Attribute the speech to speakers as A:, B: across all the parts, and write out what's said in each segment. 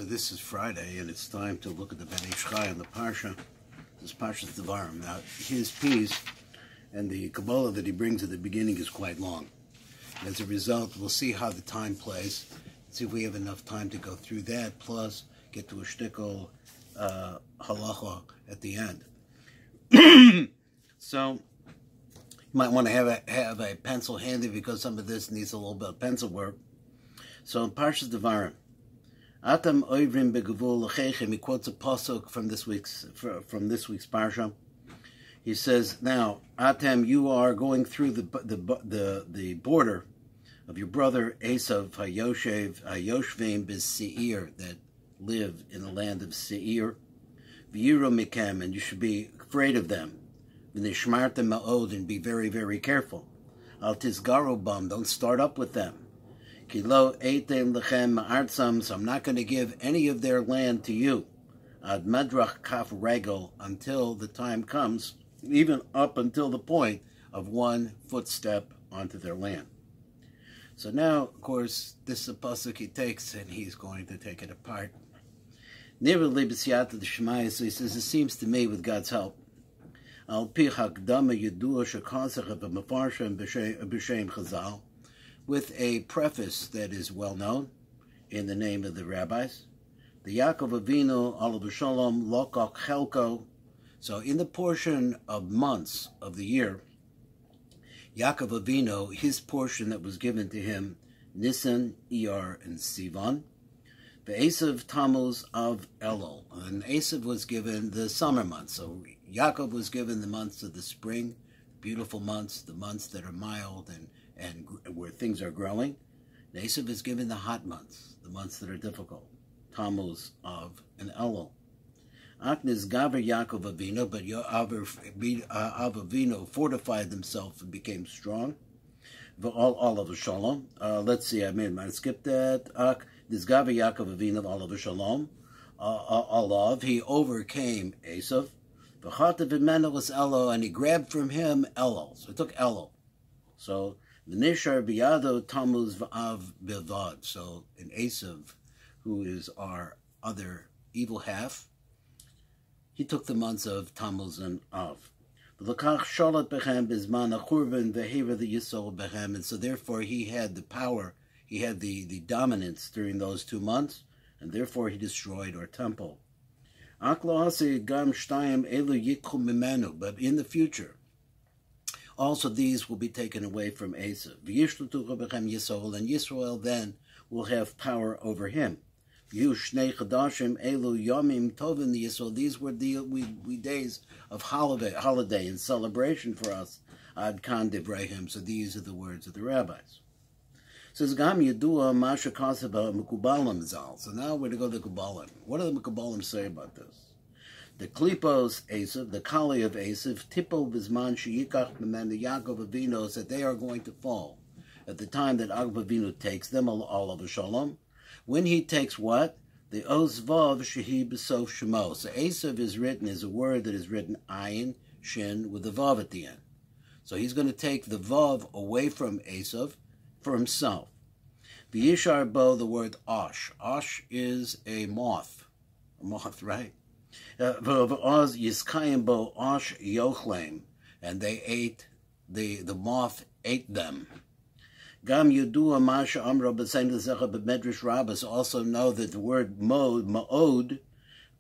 A: This is Friday, and it's time to look at the Ben Ish Chai on the Parsha. This is Parshat Devorim. Now, his piece and the Kabbalah that he brings at the beginning is quite long. And as a result, we'll see how the time plays, see if we have enough time to go through that, plus get to a shtickle halacha at the end. So, you might want to have a pencil handy because some of this needs a little bit of pencil work. So, in Parshat Devorim, Atam oivrim begavul lechechem. He quotes a pasuk from this week's parsha. He says, "Now, Atam, you are going through the border of your brother Esav hayoshvim b'Seir, that live in the land of Seir. V'yiru mikem, and you should be afraid of them. V'nishmartem ma'od, and be very, very careful. Al tizgaru bam, don't start up with them. Kilo eitem lechem ma'artzam, so I'm not going to give any of their land to you. Ad madrach kaf regel, until the time comes, even up until the point of one footstep onto their land." So now, of course, this is a pasuk he takes, and he's going to take it apart. Neverly b'siyata the Shemaya, so he says, it seems to me, with God's help, al pi hakdama yedua shekasach b'mafarshem b'shem chazal, with a preface that is well known in the name of the rabbis. The Yaakov Avinu alav shalom lokach chelko. So in the portion of months of the year, Yaakov Avinu, his portion that was given to him, Nisan, Iyar, and Sivan. The Esav Tammuz of Elul, and Esav was given the summer months. So Yaakov was given the months of the spring, beautiful months, the months that are mild and where things are growing. Esav is given the hot months, the months that are difficult, Tammuz, Av, and Elul. Aknis Gaver Yaakov Avinu, but Av Avinu fortified himself and became strong. All of Shalom. Let's see, I might skip that. This Gaver Yaakov Avinu, all of Shalom. Olav, he overcame Esav. V'chatav v'menu was Elul, and he grabbed from him Elul. So he took Elul. So V'nishar biyado Tammuz v'av bilvad. So in Esav, who is our other evil half, he took the months of Tammuz and Av. V'lakach shalat bechem bizman achurban v'hever the yisol bechem. And so therefore he had the power, he had the dominance during those 2 months, and therefore he destroyed our temple. Aklo hase gam shtayim elu yikhu mimenu. But in the future, also these will be taken away from Esav. V'yishlutu bechem Yisrael, and Yisrael then will have power over him. V'yu chadashim elu yomim tovim Yisrael. These were the days of holiday and celebration for us. Ad kan divrehim. So these are the words of the rabbis. Says Gam Yedua Masha Kasaba Mekubalim Zal. So now we're to go to the Kubalim. What do the Mekubalim say about this? The Klipos Esav, the Kali of Esav, Tipo Bizman Sheyikach Memen, the Yaakov Avinu, that they are going to fall at the time that Yaakov Avinu takes them, all of Shalom. When he takes what? The Ozvav Shehi B'Sof Shemo. So Esav is written as a word that is written Ayin, Shin, with the Vav at the end. So he's going to take the Vav away from Esav for himself. V'yishar bo, the word Osh. Osh is a moth, right? V'oz yiskayim bo Osh yochlem, and they ate, the moth ate them. Gam yudua masha amra b'sein l'zecha b'medrash rabbis also know that the word ma'od,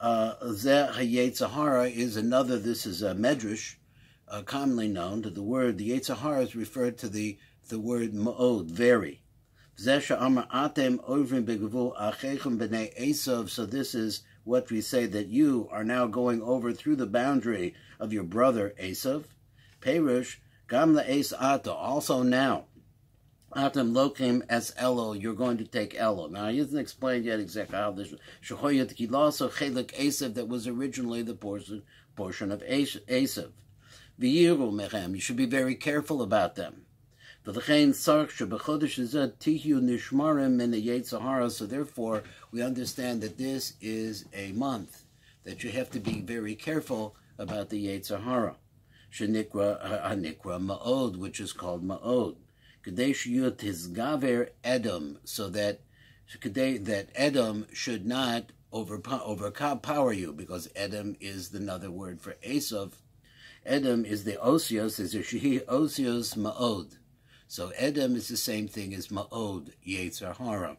A: zeh hayetzahara, is another, this is a medrash, commonly known, that the word, the yetzahara is referred to the word ma'od, very. So this is what we say, that you are now going over through the boundary of your brother Esav. Perush, Gam le'es ata, also now. Atam lokim es Elul, you're going to take Elul. Now, he hasn't explained yet exactly how this, Shehoyat kilaso chelik Esav, that was originally the portion of Esav. V'yiru mechem, you should be very careful about them. So therefore, we understand that this is a month that you have to be very careful about the Yetzirah. Shenikra Ma'od, which is called Ma'od. Kadesh Yut Hizgaver Edom, so that that Edom should not overpower you, because Edom is another word for Esav. Edom is the Osios, is a Shehi Osios Ma'od. So Edom is the same thing as Ma'od, Yetzer Hara.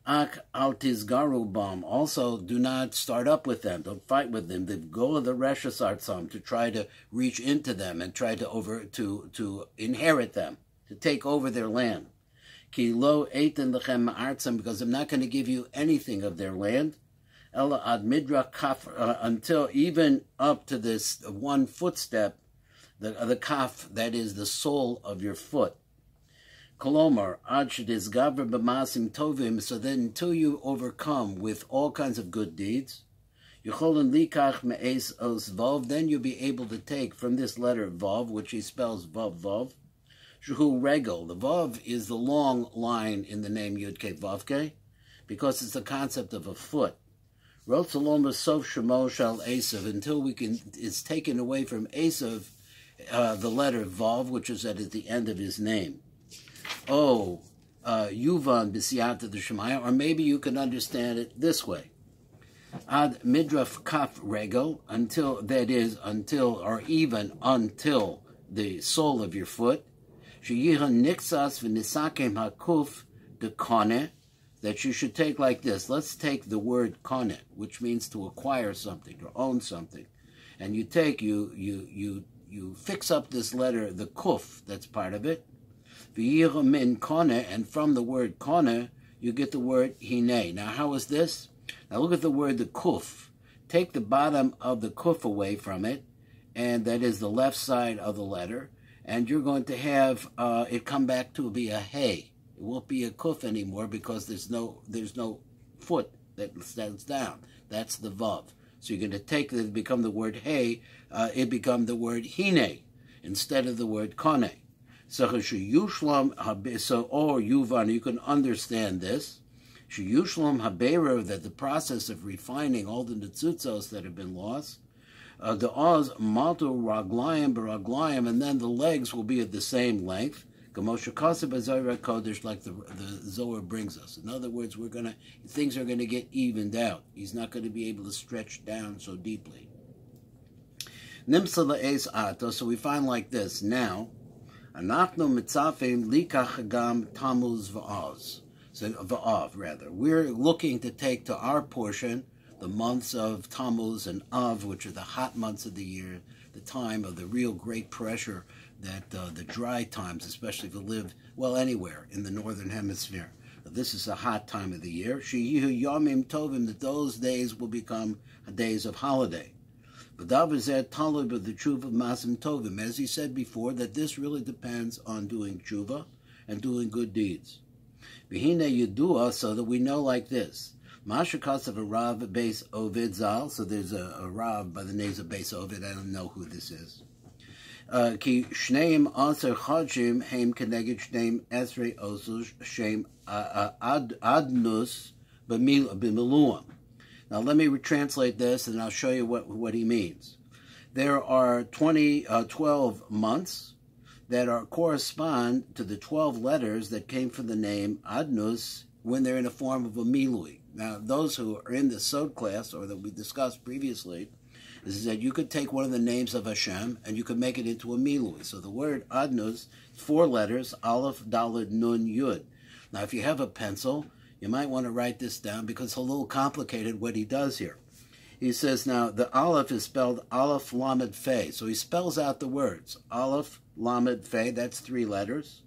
A: Ak al tizgaru bam. Also, do not start up with them. Don't fight with them. They go the reshus artzam, to try to reach into them and try to inherit them, to take over their land. Ki lo eitin lechem artzam, because I'm not going to give you anything of their land. Ella ad midra kaf, until even up to this one footstep, the kaf, that is the sole of your foot. Kolomar, ad shedizgaver b'masim tovim, so then until you overcome with all kinds of good deeds, Yecholin likach me'es os vav, then you'll be able to take from this letter vav, which he spells vav vav, shuhu regel. The vav is the long line in the name Yud-K Vav-K, because it's the concept of a foot. Rotzelom sof shemo shal Esav, until it's taken away from Esav, the letter vav, which is at the end of his name. Oh, Yuvan b'siyata d'shemaya, or maybe you can understand it this way. Ad midraf kaf regel, until or even until the sole of your foot. Sheyihan nixas v'nisakem hakuf de kone, that you should take like this. Let's take the word kone, which means to acquire something, to own something. And you fix up this letter, the kuf, that's part of it. Min kone, and from the word kone, you get the word hine. Now, how is this? Now, look at the word the kuf. Take the bottom of the kuf away from it, and that is the left side of the letter, and you're going to have it come back to be a hey. It won't be a kuf anymore, because there's no foot that stands down. That's the vav. So you're going to take it, become the word hey. It become the word hine instead of the word kone. So or Yuvan, you can understand this. Sheyushlam haberer, that the process of refining all the netzutzos that have been lost. The oz malto raglayim baraglayim, and then the legs will be at the same length. Gamosha kaseb azayra kodesh, like the Zohar brings us. In other words, things are going to get evened out. He's not going to be able to stretch down so deeply. Nimsa la'es ato, so we find like this now. Anachnu mitzafim likach gam tamuz v'az. So v'av, rather. We're looking to take to our portion the months of Tammuz and Av, which are the hot months of the year, the time of the real great pressure, that the dry times, especially if you live, well, anywhere in the northern hemisphere. This is a hot time of the year. Sheyihu yomim tovim, that those days will become days of holiday. As he said before, that this really depends on doing tshuva and doing good deeds. So that we know like this. Mashakasav a Rav Beis Ovid Zal, so there's a Rav by the name of Beis Ovid, I don't know who this is. Ki Shneim Aser Chodshim Heim Keneged Shneim Esrei Osush Shem Adnus B'Miluam. Now let me retranslate this, and I'll show you what he means. There are 12 months that correspond to the 12 letters that came from the name Adnus when they're in the form of a milui. Now, those who are in the Sod class, or that we discussed previously, is that you could take one of the names of Hashem and you could make it into a milui. So the word Adnus, 4 letters, Aleph, Daled, Nun, Yud. Now, if you have a pencil, you might want to write this down, because it's a little complicated what he does here. He says, now, the Aleph is spelled Aleph Lamed Fe. So he spells out the words. Aleph Lamed Fe, that's 3 letters.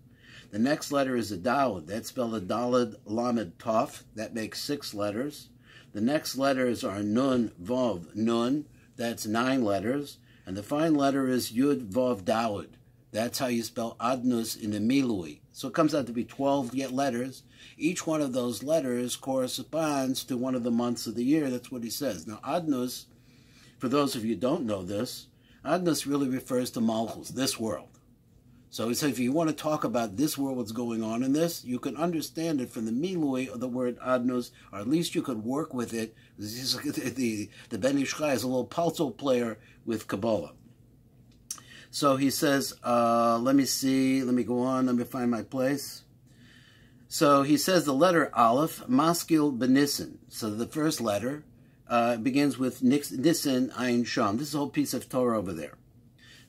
A: The next letter is a Daled. That's spelled a Daled Lamed Tov. That makes 6 letters. The next letters are Nun, Vav, Nun. That's 9 letters. And the final letter is Yud, Vav, Daled. That's how you spell Adnus in the Milui. So it comes out to be 12 letters. Each one of those letters corresponds to one of the months of the year. That's what he says. Now, Adnus, for those of you who don't know this, Adnus really refers to Malchus, this world. So he said, if you want to talk about this world, what's going on in this, you can understand it from the Milui of the word Adnus, or at least you could work with it. The Ben Ish Chai is a little puzzle player with Kabbalah. So he says, let me see, let me go on, let me find my place. So he says the letter Aleph, Maskil Benissen. So the first letter begins with Nissen Ayin Sham. This is a whole piece of Torah over there.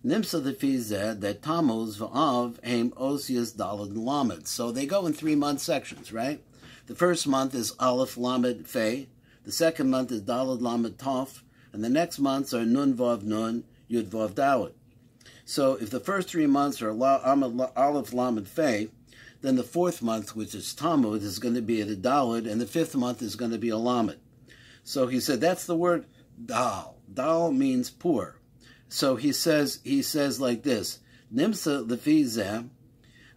A: Nimsa the Fizeh that Tammuz V'av Haim Osius Dalad Lamed. So they go in 3-month sections, right? The first month is Aleph Lamed Fei. The second month is Dalad Lamed Tov. And the next months are Nun Vav Nun, Yud Vav Dalad. So if the first 3 months are Aleph Lamed Fei, then the fourth month, which is Tammuz, is going to be the Dalad, and the fifth month is going to be a Lamed. So he said that's the word Dal. Dal means poor. So he says like this: Nimsa lefizeh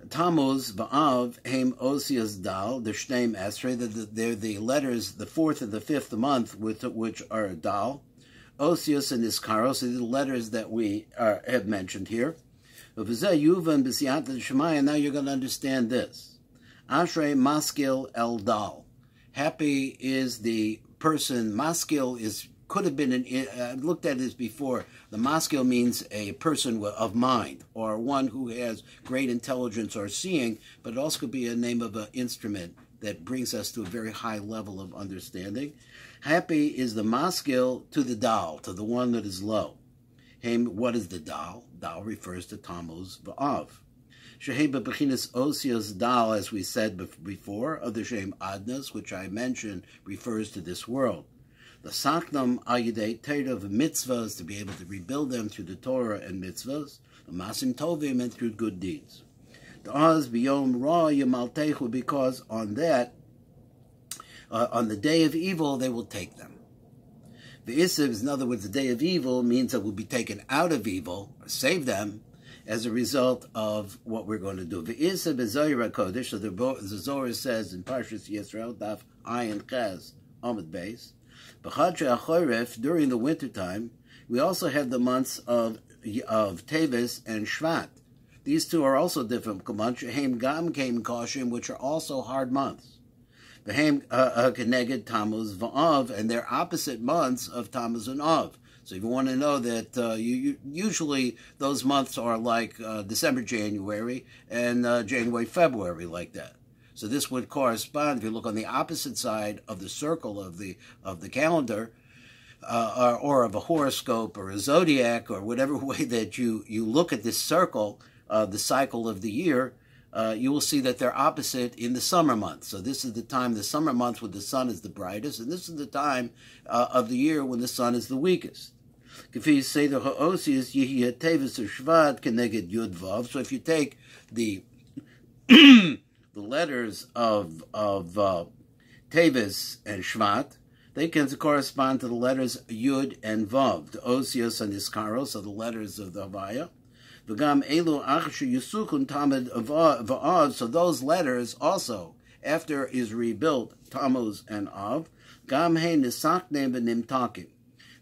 A: Tammuz va'av heim osias dal the shneim esrei. They're the letters, the fourth and the fifth month, which are dal. Osias and iskaros are the letters that we have mentioned here. And now you're going to understand this. Ashrei maskil el dal. Happy is the person. Maskil could have been I've looked at this before. The maskil means a person of mind, or one who has great intelligence or seeing, but it also could be a name of an instrument that brings us to a very high level of understanding. Happy is the maskil to the dal, to the one that is low. What is the dal? Dal refers to Tammuz V'av. Sheheba Bechinas Osios Dal, as we said before, of the Shem Adnas, which I mentioned, refers to this world. The Saknam Ayidei Teirav mitzvahs, to be able to rebuild them through the Torah and mitzvahs, the Masim Tovim, and through good deeds. The Oz Biyom Ra Yamaltechu, because on that, on the day of evil, they will take them. The Isiv, in other words, the day of evil means that we'll be taken out of evil, or save them, as a result of what we're going to do. The Isiv is Zohar Kodesh, so the Zohar says in Parshat Yisrael, Daf Ayin Ches, Amud Beis, B'chadrei HaChoref, during the wintertime, we also have the months of Teves and Shvat. These two are also different months, Heim Gam Keim Koshim, which are also hard months. V'heim Keneged Tammuz V'av, and they're opposite months of Tammuz and Av. So if you want to know that, usually those months are like December, January, and January, February, like that. So this would correspond, if you look on the opposite side of the circle of the calendar, or of a horoscope or a zodiac, or whatever way that you look at this circle, the cycle of the year, you will see that they're opposite in the summer months. So this is the time, the summer months, when the sun is the brightest, and this is the time of the year when the sun is the weakest. So if you take the the letters of Teves and Shvat, they can correspond to the letters Yud and Vav, the Osios and Iskaros, so the letters of the Havaya. V'gam elu achshu yusukun tamid v'av, so those letters also, after is rebuilt, Tammuz and Av, gam he nisakne v'nimtakim.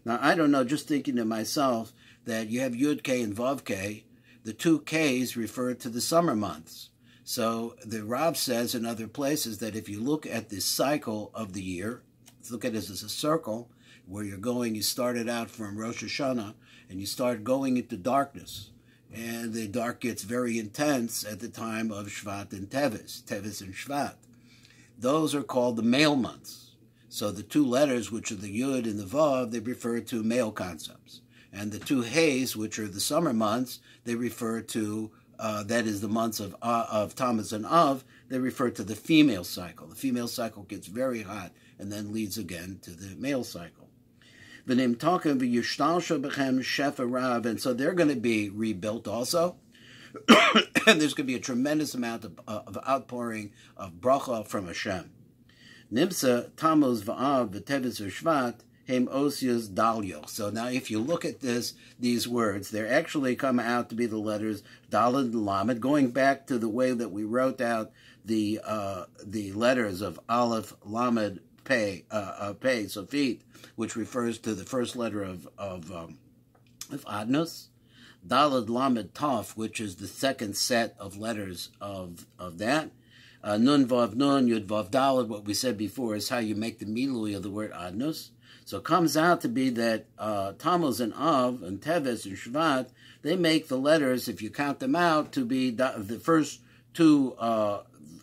A: Now, I don't know, just thinking to myself, that you have Yud K and Vav K, the two Ks refer to the summer months. So the Rav says in other places that if you look at this cycle of the year, look at it as a circle, where you're going, you started out from Rosh Hashanah, and you start going into darkness. And the dark gets very intense at the time of Shvat and Teves and Shvat. Those are called the male months. So the two letters, which are the Yud and the Vav, they refer to male concepts. And the two Heys, which are the summer months, they refer to, that is the months of Tammuz and Av, they refer to the female cycle. The female cycle gets very hot and then leads again to the male cycle. And so they're going to be rebuilt also. And there's going to be a tremendous amount of outpouring of bracha from Hashem. Nimsa Tammuz v'av v'teves v'shvat hem osios dalyo. So now if you look at these words, they actually come out to be the letters Daled and Lamed, going back to the way that we wrote out the letters of Aleph, Lamed, Pei, Sofit, which refers to the first letter of Adnos, Daled, Lamed, Tov, which is the second set of letters of that. Nun Vav Nun, Yud Vav Daled, what we said before is how you make the milui of the word Adnos. So it comes out to be that Tammuz and Av and Teves and Shvat, they make the letters, if you count them out, to be the first two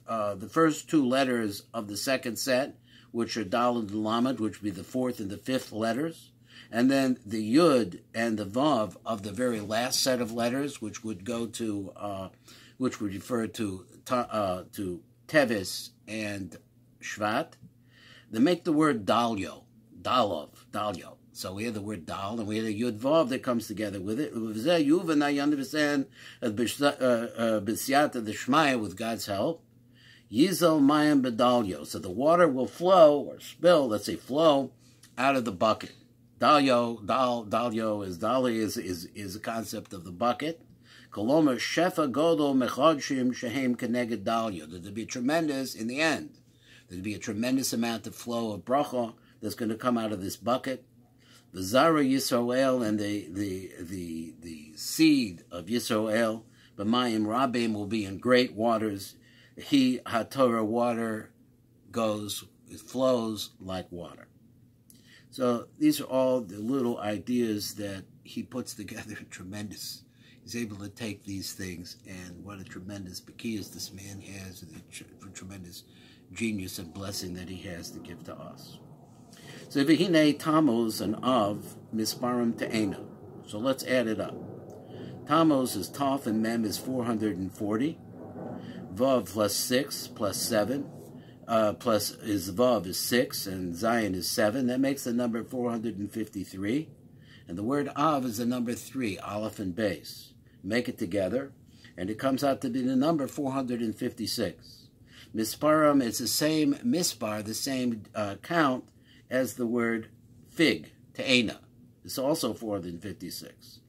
A: the first two letters of the second set, which are Dal and Lamed, which would be the fourth and the fifth letters, and then the Yud and the Vav of the very last set of letters, which would go to, which would refer to Tevis and Shvat. They make the word Dalyo, Dalyo. So we have the word Dal, and we have the Yud Vav that comes together with it. Now you understand B'siyata the Shmaya with God's help. Yizal Mayim B'Dalyo. So the water will flow, or spill, let's say flow, out of the bucket. Dalyo is Dali is a concept of the bucket. Koloma Shefa Godol Mechodshim Shehem Keneged Dalyo. There'll be tremendous, in the end, there'll be a tremendous amount of flow of bracha that's going to come out of this bucket. The Zara Yisrael and the seed of Yisrael, B'mayim Rabim, will be in great waters. He HaTorah, water it flows like water. So these are all the little ideas that he puts together. Tremendous. He's able to take these things, and what a tremendous bakiyas this man has, and a tremendous genius and blessing that he has to give to us. So v'hinei Tammuz and Av misparim te'ena. So let's add it up. Tammuz is Taf and Mem is 440. Vav plus 6 plus 7 plus is Vav is 6 and Zion is 7. That makes the number 453. And the word Av is the number 3, Aleph and Beis. Make it together, and it comes out to be the number 456. Misparim, it's the same mispar, the same count as the word fig, te'ena. It's also 456.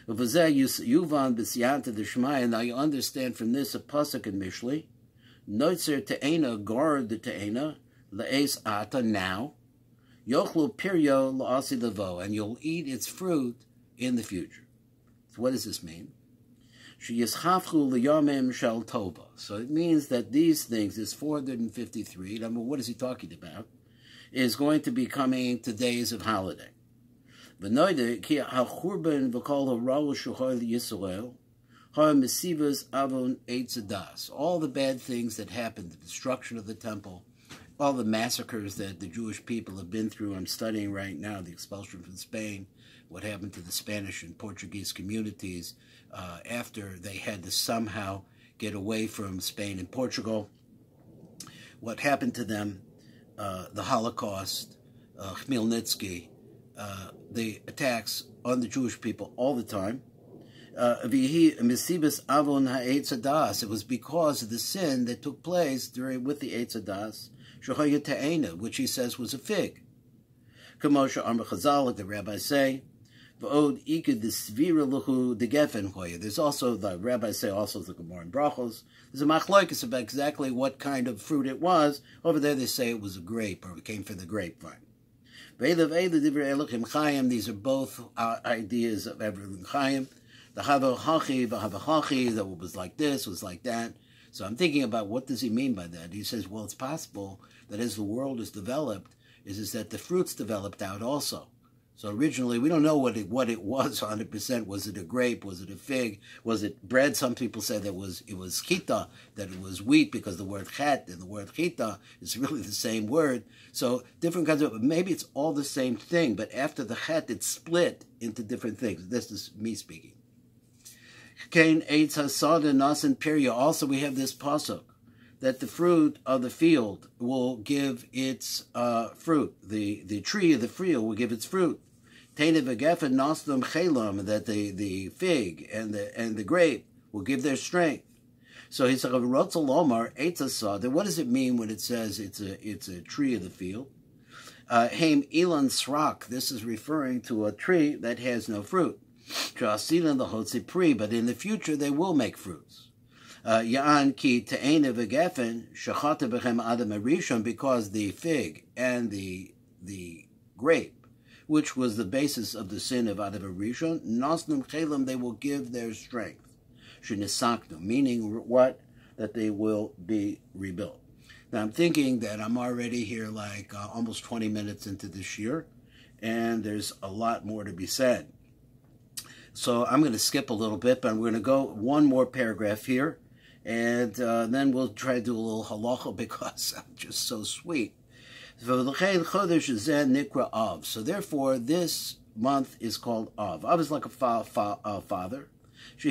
A: Yuvan b'siyanta d'shmaya. Now you understand from this a pasuk in Mishli. Noitzer te'ena, guard the te'ena, le'es ata, now. Yochlu piryo la'asi levo, and you'll eat its fruit in the future. So what does this mean? Sheyischafchu liyomim shel tova. So it means that these things, this 453, I mean, what is he talking about, is going to be coming to days of holiday. All the bad things that happened, the destruction of the temple, all the massacres that the Jewish people have been through. I'm studying right now the expulsion from Spain, what happened to the Spanish and Portuguese communities after they had to somehow get away from Spain and Portugal, what happened to them, the Holocaust, Khmelnytsky, the attacks on the Jewish people all the time. It was because of the sin that took place with the Eitz Hadas, which he says was a fig. Like the rabbis say, there's also, the rabbis say also the Gemara in Brachos, there's a machlokes about exactly what kind of fruit it was. Over there they say it was a grape, or it came from the grapevine. These are both ideas of Evelyn Chaim. The Havachachi, that was like this, was like that. So I'm thinking about what does he mean by that? He says, well, it's possible that as the world is developed, is that the fruits developed out also. So originally, we don't know what it was 100%. Was it a grape? Was it a fig? Was it bread? Some people say that it was chita, that it was wheat, because the word chet and the word chita is really the same word. So different kinds of, maybe it's all the same thing, but after the chet, it's split into different things. This is me speaking. Kain eitz hasada nasan pirya. Also, we have this pasuk that the fruit of the field will give its fruit. The tree of the field will give its fruit. Teine v'gefen nasdom chelam, that the fig and the grape will give their strength. So he said, "Rotzalomar eitz hasada." What does it mean when it says it's a tree of the field? Haim ilan srak. This is referring to a tree that has no fruit. Trasilan the hotzipri, but in the future they will make fruits. Ya'an ki te'ena v'gefen shachata b'chem adam arishon, because the fig and the grape, which was the basis of the sin of Adam Rishon, nasnum chelam, they will give their strength. Shenisaknu, meaning what? That they will be rebuilt. Now I'm thinking that I'm already here like almost 20 minutes into this year, and there's a lot more to be said. So I'm going to skip a little bit, but I'm going to go one more paragraph here, And then we'll try to do a little halacha because I'm just so sweet. So therefore, this month is called Av. Av is like a father. It's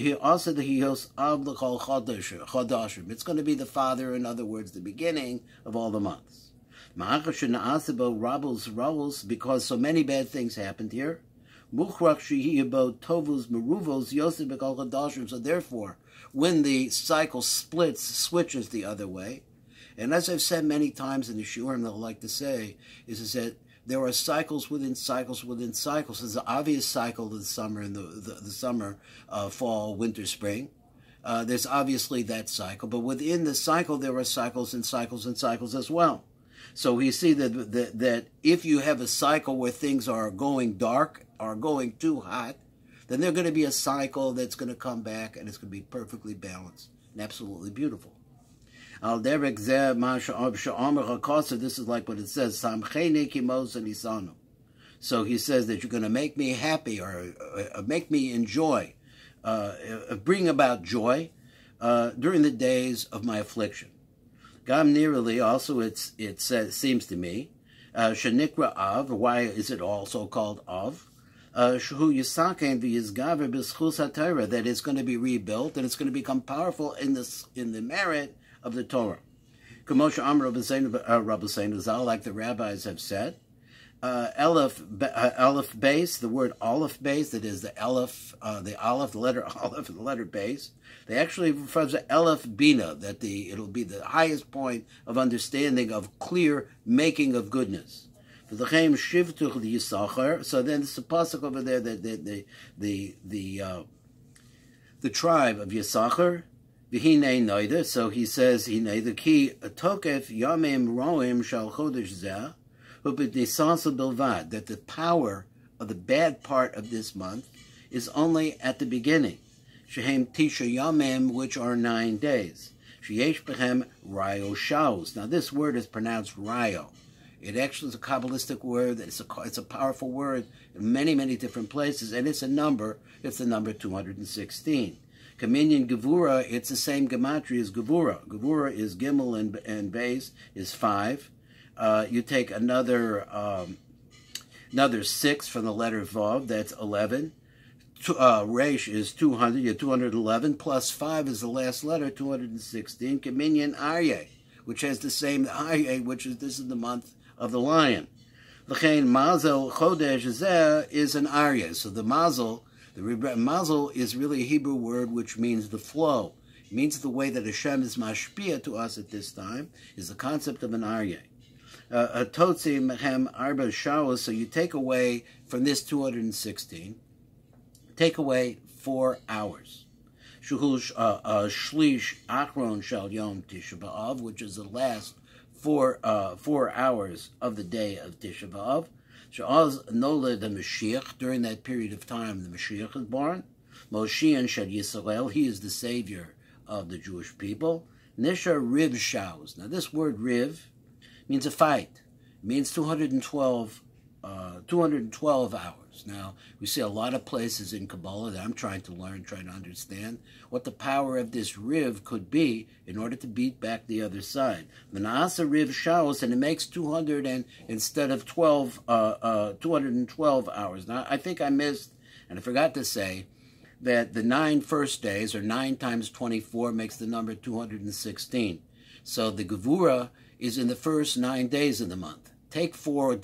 A: going to be the father, in other words, the beginning of all the months. Because so many bad things happened here. So therefore, when the cycle switches the other way, and as I've said many times in the shiurim that I like to say, is that there are cycles within cycles within cycles. There's the obvious cycle of the summer and the summer, fall, winter, spring. There's obviously that cycle, but within the cycle there are cycles and cycles and cycles as well. So we see that if you have a cycle where things are going dark, are going too hot, then there's going to be a cycle that's going to come back and it's going to be perfectly balanced and absolutely beautiful. This is like what it says. So he says that you're going to make me happy or make me enjoy, bring about joy during the days of my affliction. Gam nearly also it seems to me, Shenikra Av, why is it also called Av? That it's going to be rebuilt and it's going to become powerful in the merit of the Torah. Rabbeinu Zal, like the rabbis have said, Aleph base, the word Aleph base, that is the Aleph, the letter Aleph and the letter base, they actually refer to Aleph Bina, that it'll be the highest point of understanding, of clear making of goodness. So then it's a pasuk over there that the tribe of Yisachar, so he says, the key tokef yamim roim shal chodesh zeh, that the power of the bad part of this month is only at the beginning. Shehem tisha yamim, which are 9 days. Sheyesh behem rayo shaus. Now this word is pronounced rayo. It actually is a Kabbalistic word. It's a powerful word in many, many different places, and it's a number. It's the number 216. Kaminyan Gevura, it's the same gematria as Gevura. Gevura is Gimel and Beis is 5. You take another 6 from the letter Vav, that's 11. Reish is 200, you 211, plus 5 is the last letter, 216. Kaminyan Aryeh, which has the same Aryeh, this is the month of the lion. L'chein Mazel Chodesh Zeh is an Aryeh. So the Mazel is really a Hebrew word which means the flow. It means the way that Hashem is mashpia to us at this time is the concept of an Aryeh. Totzi Mechem Arba Shaos, so you take away from this 216, take away 4 hours. Shuhush Shlish Achron Shal Yom Tisha B'Av, which is the last 4 hours of the day of Tisha B'Av. She'az Noled the Mashiach, during that period of time the Mashiach is born. Moshiach Shel Yisrael, he is the savior of the Jewish people. Nisha Riv Shaus. Now this word Riv means a fight. It means 212 hours. Now, we see a lot of places in Kabbalah that I'm trying to learn, trying to understand what the power of this Riv could be in order to beat back the other side. Manasa Riv Shaos, and it makes 200 instead of 212 hours. Now, I think I missed, and I forgot to say, that the 9 first days, or 9 times 24, makes the number 216. So the Gevura is in the first 9 days of the month. Take 4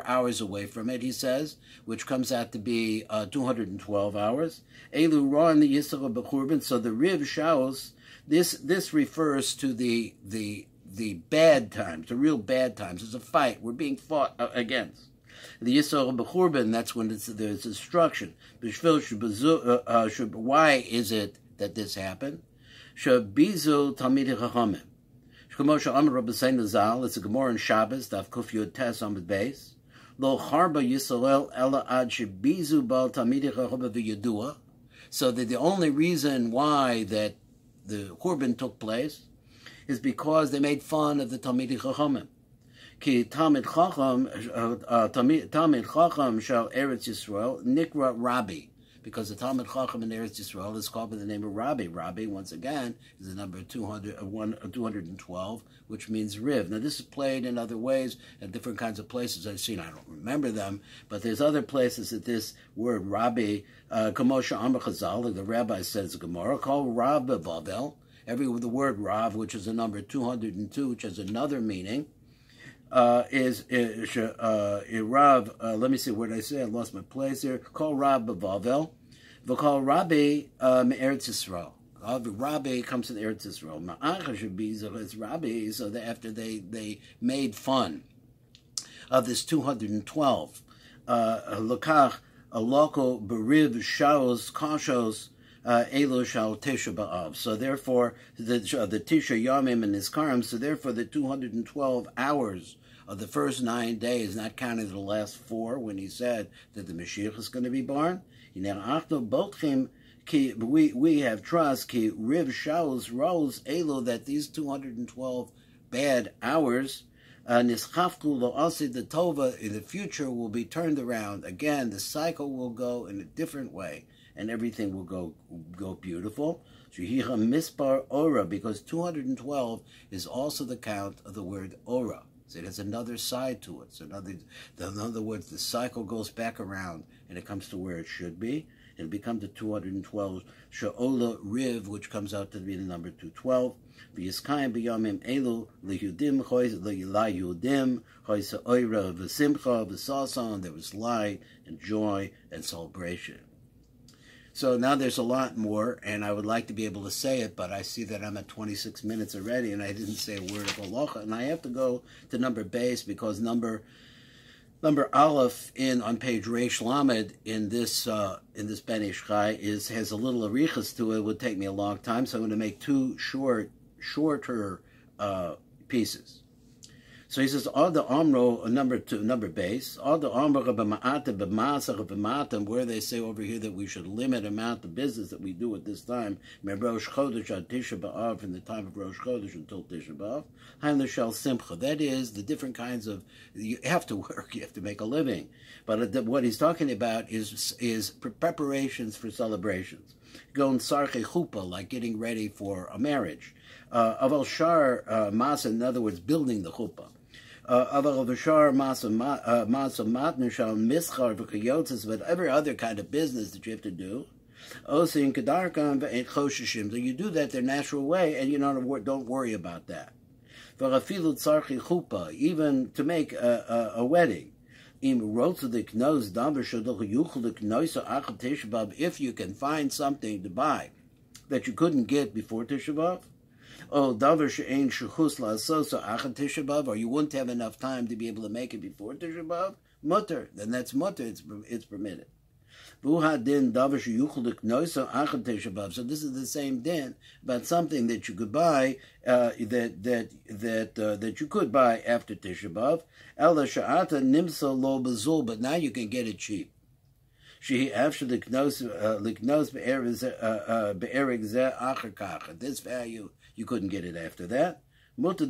A: hours away from it, he says, which comes out to be 212 hours. Elu Ron the Yisrael B'Churban. So the Riv Shaos, this refers to the bad times, the real bad times. It's a fight. We're being fought against. The Yisrael B'Churban, that's when there's destruction. Why is it that this happened? Shabizu Talmidei Chachamim. It's a Gemara in Shabbos, Daf Kuf Yud Tes Amud Beis. Lo Harba Yisrael Ela Ad Shebizu Bal Talmidei Chachamim V'Yadua. So that the only reason why that the Churban took place is because they made fun of the Talmidei Chachamim. Ki Talmid Chacham Shal Eretz Yisrael Nikra Rabbi, because the Talmud Chacham in Eretz Yisrael is called by the name of Rabbi. Rabbi, once again, is the number 212, which means Riv. Now, this is played in other ways at different kinds of places I've seen. I don't remember them, but there's other places that this word Rabbi, Kamosha Amar Chazal, the rabbi says Gemara, called Rav Bavel. The word Rav, which is the number 202, which has another meaning, is Rav. Let me see what I say. I lost my place here. Call Rav Bavel. They'll call Rabbi Eretz Yisrael. Rabbi comes from Eretz Yisrael. Ma'acha should be it's Rabbi. So that after they made fun of this 212, Lokach a local beriv shaos kashos. Elo shal Tisha B'Av. So therefore, the Tisha Yomim and his Karim, so therefore the 212 hours of the first 9 days, not counting the last 4, when he said that the Mashiach is going to be born. We have trust, ki Riv Shaul's Rose Elo, that these 212 bad hours, Nischafku Lo Asi the Tova, in the future will be turned around. Again, the cycle will go in a different way, and everything will go beautiful. Shehicha Mispar Ora, because 212 is also the count of the word Ora. So it has another side to it. So in other words, the cycle goes back around, and it comes to where it should be. It'll become the 212 Sha'ola Riv, which comes out to be the number 212. V'yiskayim b'yamim elu lihudim chois li'yudim chois ha'oira v'simcha v'sasan. There was light and joy and celebration. So now there's a lot more, and I would like to be able to say it, but I see that I'm at 26 minutes already, and I didn't say a word of halacha, and I have to go to number base, because number Aleph on page Reish Lamed in this Ben Ish Chai has a little arichas to it. It would take me a long time, so I'm going to make 2 shorter pieces. So he says, all the Amro, number base, all the Amro where they say over here that we should limit amount of business that we do at this time, Rosh Chodesh ad Tisha B'Av, from the time of Rosh Chodesh until Tisha B'Av, Haim L'Shal Simcha. That is the different kinds of, you have to work, you have to make a living. But what he's talking about is preparations for celebrations. Going sarche chuppah, like getting ready for a marriage. Aval shar masa, in other words, building the chuppah. But every other kind of business that you have to do, so you do that their natural way, and you don't worry about that. Even to make a wedding, if you can find something to buy that you couldn't get before Tisha B'Av, or you wouldn't have enough time to be able to make it before Tisha B'Av, mutter, then that's mutter, it's permitted. So this is the same din about something that you could buy, that you could buy after Tisha B'Av. But now you can get it cheap. This value, you couldn't get it after that. Then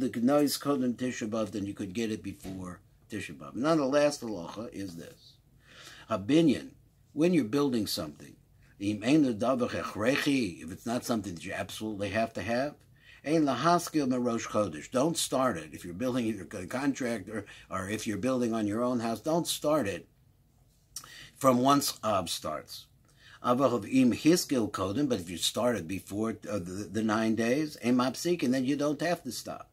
A: you could get it before Tisha B'Av. Now the last halacha is this. Habinyan, when you're building something, if it's not something that you absolutely have to have, don't start it. If you're building a contractor, or if you're building on your own house, don't start it from once Ab starts. But if you started before the 9 days, and then you don't have to stop.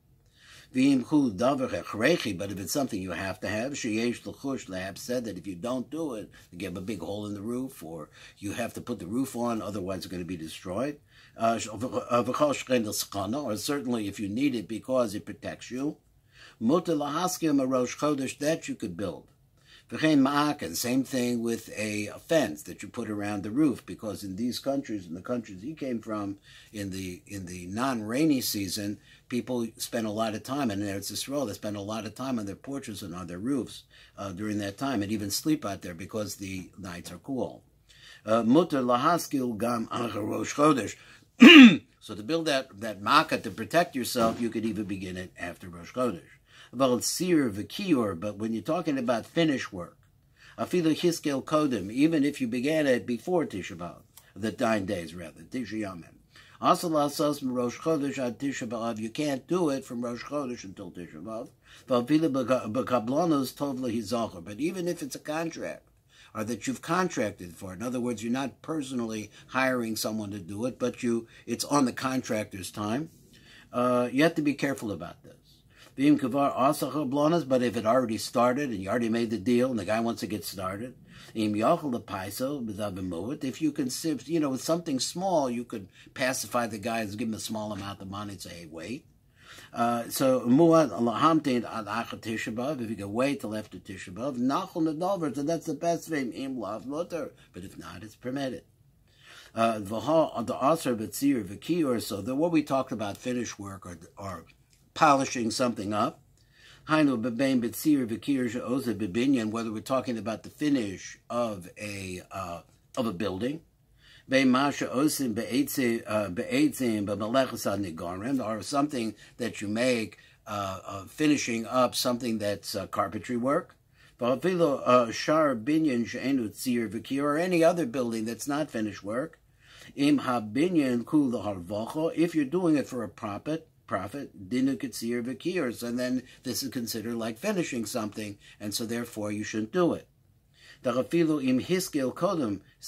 A: But if it's something you have to have, Lahab said that if you don't do it, you have a big hole in the roof, or you have to put the roof on, otherwise it's going to be destroyed. Or certainly if you need it because it protects you, that you could build. And same thing with a fence that you put around the roof, because in these countries, in the countries he came from, in the non-rainy season, people spend a lot of time, and in Eretz Yisrael, they spend a lot of time on their porches and on their roofs during that time, and even sleep out there because the nights are cool. Mutter lahaskil gam rosh chodesh. So to build that makkah to protect yourself, you could even begin it after Rosh Chodesh. But when you're talking about finish work, Afilu hiskel kodem, even if you began it before Tisha B'Av, the 9 days rather, Tisha Yamim. Also, lasos from Rosh Chodesh ad Tisha B'Av, you can't do it from Rosh Chodesh until Tisha B'Av. But even if it's a contract, or that you've contracted for, in other words, you're not personally hiring someone to do it, but it's on the contractor's time, you have to be careful about this. But if it already started and you already made the deal and the guy wants to get started, if you can, with something small, you could pacify the guy and give him a small amount of money and say, hey, wait. So if you can wait till after Tisha B'Av, so that's the best thing. But if not, it's permitted. The Asr B'Tzir V'Kior, so what we talked about, finish work or polishing something up. Whether we're talking about the finish of a building, or something that you make, finishing up something that's carpentry work, or any other building that's not finished work. If you're doing it for a profit, dinu ketzir v'kiyur, so then this is considered like finishing something, and so therefore you shouldn't do it. So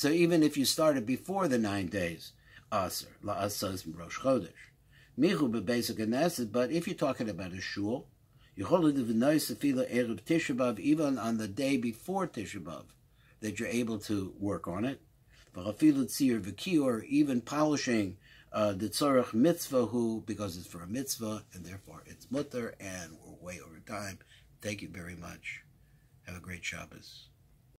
A: even if you started before the 9 days, aser la'asas Rosh Chodesh. Michu b'basic aneset, but if you're talking about a shul, even on the day before Tisha B'Av, that you're able to work on it. Even polishing the tzorach mitzvah, because it's for a mitzvah, and therefore it's mutter, and we're way over time. Thank you very much. Have a great Shabbos.